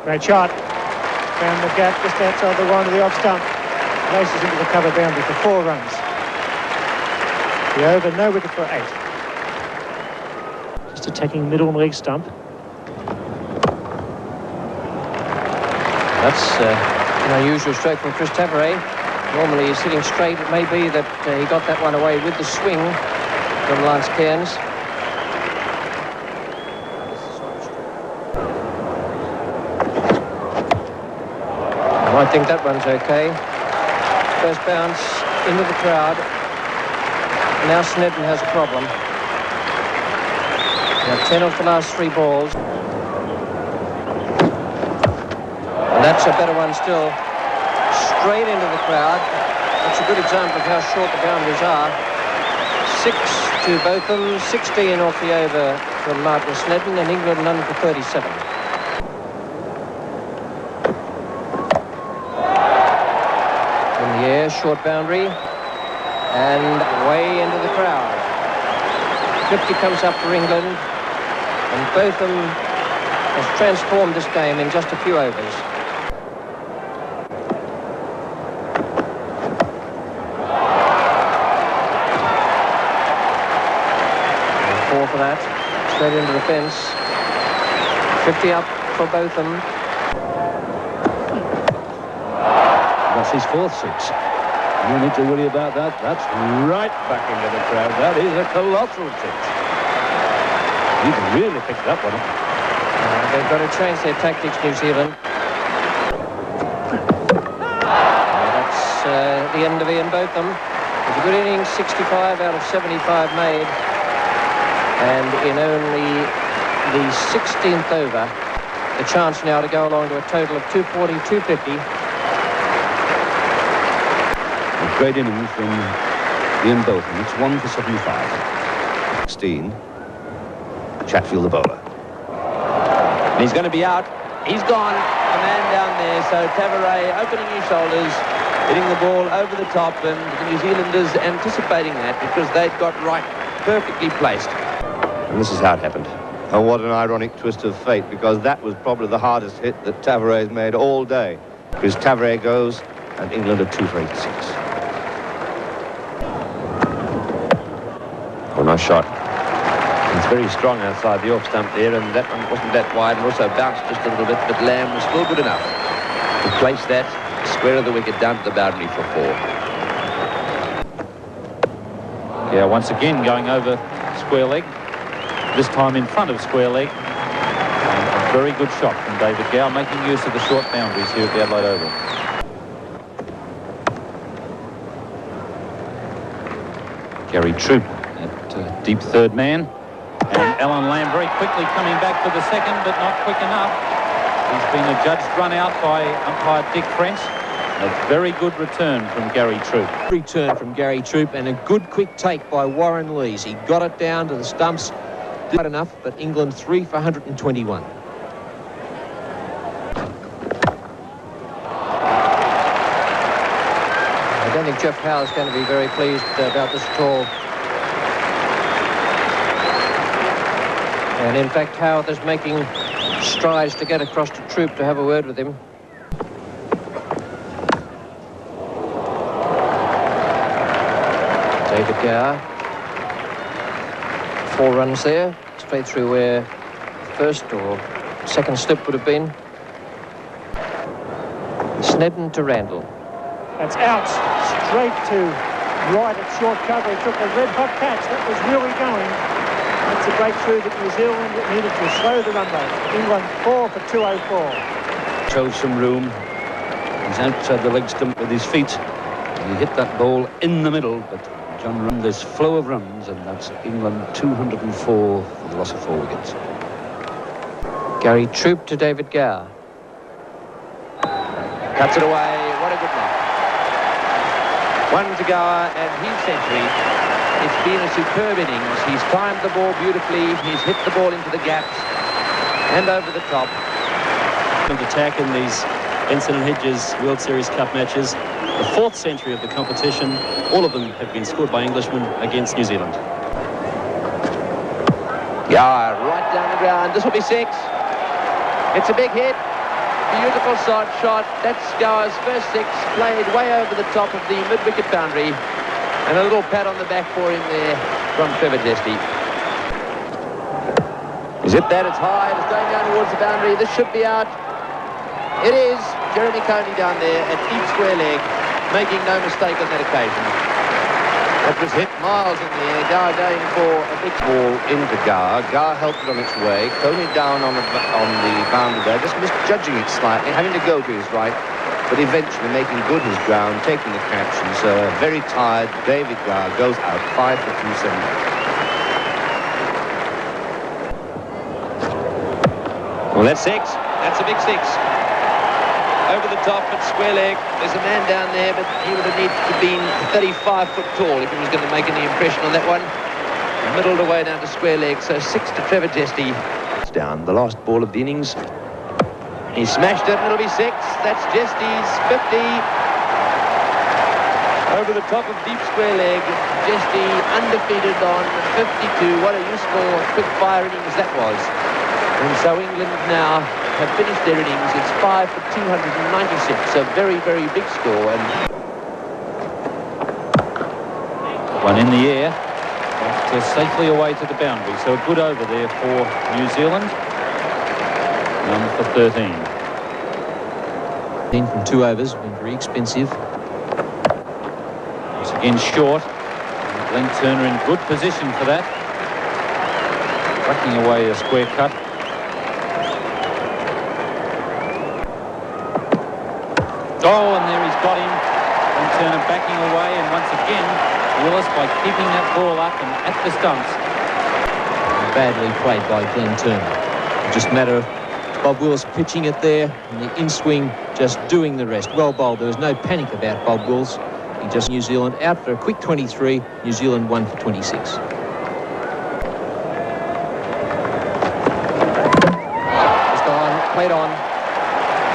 Great shot. Found the gap just outside the line of the off stump. Races into the cover boundary for 4 runs. The over, no wicket for 8. Just attacking middle leg stump. That's an unusual stroke from Chris Tavares. Normally he's sitting straight. It may be that he got that one away with the swing from Lance Cairns. I think that one's okay. First bounce into the crowd. Now Snedden has a problem. Now 10 off the last 3 balls. And that's a better one still. Straight into the crowd. That's a good example of how short the boundaries are. 6 to Botham, 16 off the over from Martin Snedden, and England none for 37. In the air, short boundary, and way into the crowd. 50 comes up for England, and Botham has transformed this game in just a few overs. For that, straight into the fence. 50 up for Botham. That's his 4th 6. No need to worry about that. That's right back into the crowd. That is a colossal 6. He's really picked that one up. They've got to change their tactics, New Zealand. That's the end of Ian Botham. It's a good innings, 65 out of 75 made. And in only the 16th over, the chance now to go along to a total of 240, 250. A great innings from Ian Botham. It's 1 for 75. 16. Chatfield the bowler. And he's going to be out. He's gone. A man down there. So Tavares opening his shoulders, hitting the ball over the top, and the New Zealanders anticipating that because they'd got right perfectly placed. And this is how it happened. And what an ironic twist of fate, because that was probably the hardest hit that Tavares made all day. Because Tavares goes, and England are 2 for 86. Oh, nice shot. It's very strong outside the off stump there, and that one wasn't that wide, and also bounced just a little bit, but Lamb was still good enough to place that square of the wicket down to the boundary for 4. Yeah, once again going over square leg. This time in front of square leg. And a very good shot from David Gow, making use of the short boundaries here at the Adelaide Oval. Gary Troop at deep third man. And Alan Lamb very quickly coming back for the second, but not quick enough. He's been adjudged run out by umpire Dick French. A very good return from Gary Troop. Return from Gary Troop, and a good quick take by Warren Lees. He got it down to the stumps. Not enough, but England 3 for 121. I don't think Jeff Howe is going to be very pleased about this at all. And in fact, Howarth is making strides to get across to Troop to have a word with him. David Gower. 4 runs there, straight through where first or second slip would have been. Snedden to Randall. That's out, straight to right at short cover. He took a red-hot catch. That was really going. That's a breakthrough that New Zealand needed to slow the run rate. England 4 for 204. Shows some room. He's outside the leg stump with his feet. He hit that ball in the middle, but John run this flow of runs, and that's England 204 for the loss of 4 wickets. Gary Troop to David Gower. Cuts it away. What a good knock. 1 to Gower and his century. It's been a superb innings. He's timed the ball beautifully. He's hit the ball into the gaps and over the top. Attack in these Benson Hedges World Series Cup matches. The 4th century of the competition. All of them have been scored by Englishmen against New Zealand. Yeah, right down the ground. This will be 6. It's a big hit. beautiful shot. That's Gower's first six, played way over the top of the mid-wicket boundary. And a little pat on the back for him there from Trevor Jesty. He's hit that, it's high, it's going down towards the boundary. This should be out. It is. Jeremy Coney down there at deep square leg, making no mistake on that occasion. That was hit miles in the air. Gower going for a big Ball into Gower. Gower helped it on its way. Coney down on the boundary there, just misjudging it slightly, having to go to his right, but eventually making good his ground, taking the catch. And so very tired David Gower goes out 5 for 270. Well, that's six. That's a big six. Over the top at square leg. There's a man down there, but he would have needed to have been 35 foot tall if he was going to make any impression on that one. Middled away down to square leg, so 6 to Trevor Jesty. It's down, the last ball of the innings. He smashed it, and it'll be 6. That's Jesty's 50. Over the top of deep square leg. Jesty undefeated on 52. What a useful quick fire innings that was. And so England now have finished their innings. It's 5 for 296. A very, very big score. And One in the air, but safely away to the boundary. So a good over there for New Zealand. None for 13. From 2 overs, been very expensive. Once again short. Glenn Turner in good position for that. Tucking away a square cut. Oh, and there he's got him. And Turner backing away, and once again, Willis by keeping that ball up and at the stumps. Badly played by Glenn Turner. Just a matter of Bob Willis pitching it there, and the in-swing just doing the rest. Well bowled. There was no panic about Bob Willis. He just New Zealand out for a quick 23. New Zealand 1 for 26. It's gone, played on.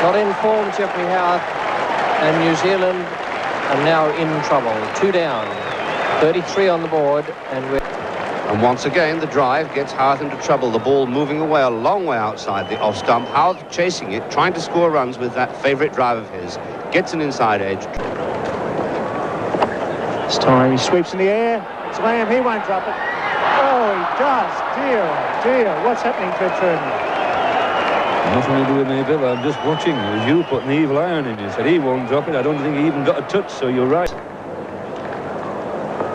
Not in form, Jeffrey Howarth. And New Zealand are now in trouble. 2 down, 33 on the board, and we're... And once again, the drive gets Howarth into trouble. The ball moving away a long way outside the off stump. Howarth chasing it, trying to score runs with that favourite drive of his. Gets an inside edge. This time he sweeps in the air. Slam, he won't drop it. Oh, he does. Dear, dear. What's happening to Turner? Nothing to do with me, Bill. I'm just watching. It was you putting the evil eye on him. You said he won't drop it. I don't think he even got a touch, so you're right.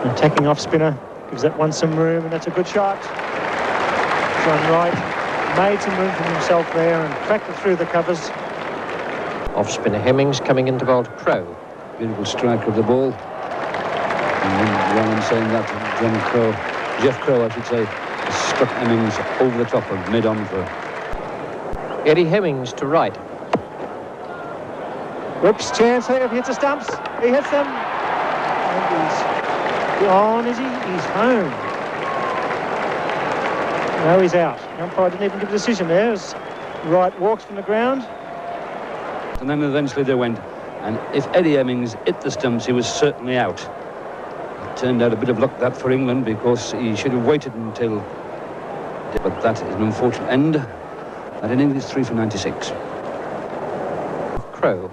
Attacking off spinner gives that one some room, and that's a good shot. John Wright made some room for himself there and cracked it through the covers. Off spinner Hemmings coming into bowl to Crow. Beautiful strike of the ball. And then rather than saying that, Jeff Crow, I should say, struck Hemmings over the top of mid-on for Eddie Hemmings to right. Whoops, chance here. He hits the stumps. He hits them. And he's gone, is he? He's home. No, he's out. The umpire didn't even give a decision there. As Wright walks from the ground. And then eventually they went. And if Eddie Hemmings hit the stumps, he was certainly out. It turned out a bit of luck that for England, because he should have waited until... But that is an unfortunate end. That inning is 3 for 96. Crow.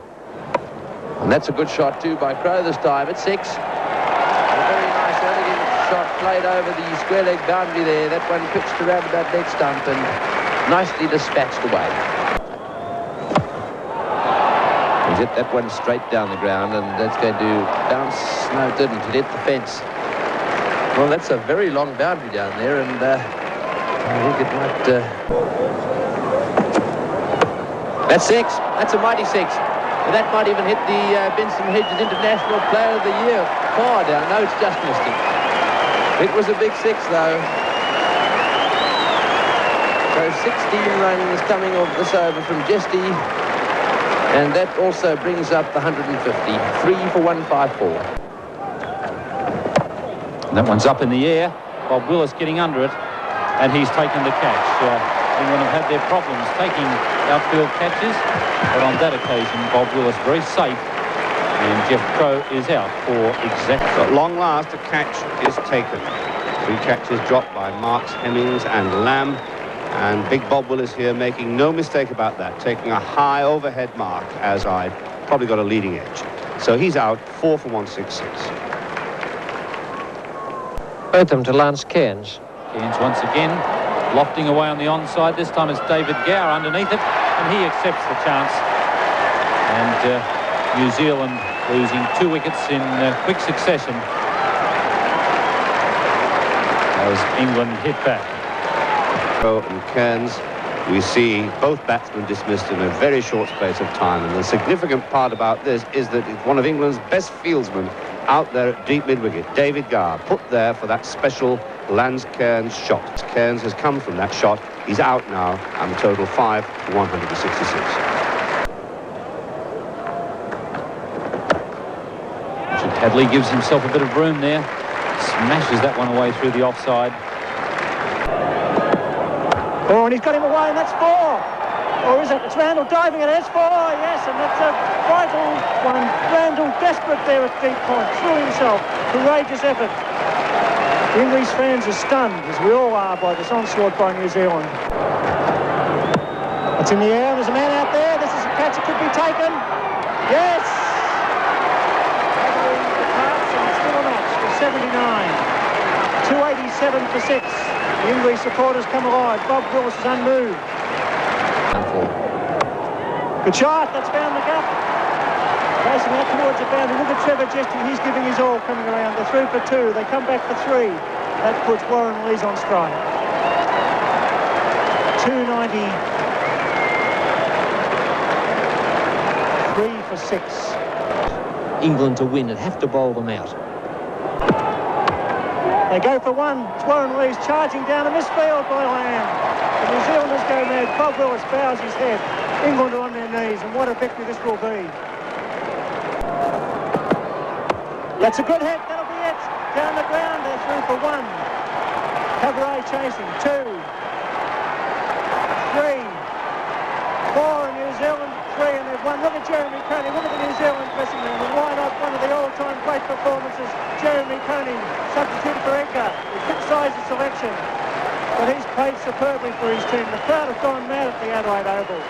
And that's a good shot too by Crow this time at 6. A very nice elegant shot played over the square leg boundary there. That one pitched around about leg stump and nicely dispatched away. He's hit that one straight down the ground, and that's going to bounce. No, it didn't. It hit the fence. Well, that's a very long boundary down there, and I think it might... That's 6. That's a mighty 6. And that might even hit the Benson Hedges International Player of the Year card down. No, it's just missed it. It was a big 6, though. So 16 runs coming off this over from Jesty. And that also brings up the 150. 3 for 154. And that one's up in the air. Bob Willis getting under it, and he's taken the catch. England have had their problems taking outfield catches, but on that occasion, Bob Willis very safe, and Jeff Crow is out for exactly. At long last, a catch is taken. 3 catches dropped by Marks, Hemmings and Lamb, And Big Bob Willis here making no mistake about that, taking a high overhead mark as I probably got a leading edge. So he's out 4 for 166. Both of them to Lance Cairns. Cairns once again lofting away on the onside. This time it's David Gower underneath it, and he accepts the chance. And New Zealand losing 2 wickets in quick succession as England hit back. And Cairns, we see both batsmen dismissed in a very short space of time, and the significant part about this is that it's one of England's best fieldsmen out there at deep mid-wicket, David Gower, put there for that special Lance Cairns shot. Cairns has come from that shot. He's out now, and the total 5 for 166. Hadley gives himself a bit of room there, smashes that one away through the offside. Oh, and he's got him away, and that's 4. Or is it? It's Randall diving it. It's 4, yes, and that's a vital one. Randall desperate there at deep point, threw himself. Courageous effort. The English fans are stunned, as we all are, by this onslaught by New Zealand. It's in the air, there's a man out there. This is a catch that could be taken. Yes! Adelaide departs, and it's still a match for 79. 287 for 6. The English supporters come alive. Bob Willis is unmoved. Good shot, that's found the gap. Racing out towards the boundary. Look at Trevor Jesty, he's giving his all coming around. They're through for 2. They come back for 3. That puts Warren Lees on strike. 290. 3 for 6. England to win and have to bowl them out. They go for 1. It's Warren Lees charging down a misfield by Lamb. The New Zealanders go mad. Bob Willis bows his head. England are on their knees, and what a victory this will be. That's a good hit. That'll be it. Down the ground. They're through for 1. Cabaret chasing. 2. 3. 4 in New Zealand. 3, and they've won. Look at Jeremy Coney. Look at the New Zealand dressing room. And why not one of the all-time great performances? Jeremy Coney, substitute for Edgar. He criticized the selection, but he's played superbly for his team. The crowd have gone mad at the Adelaide Oval.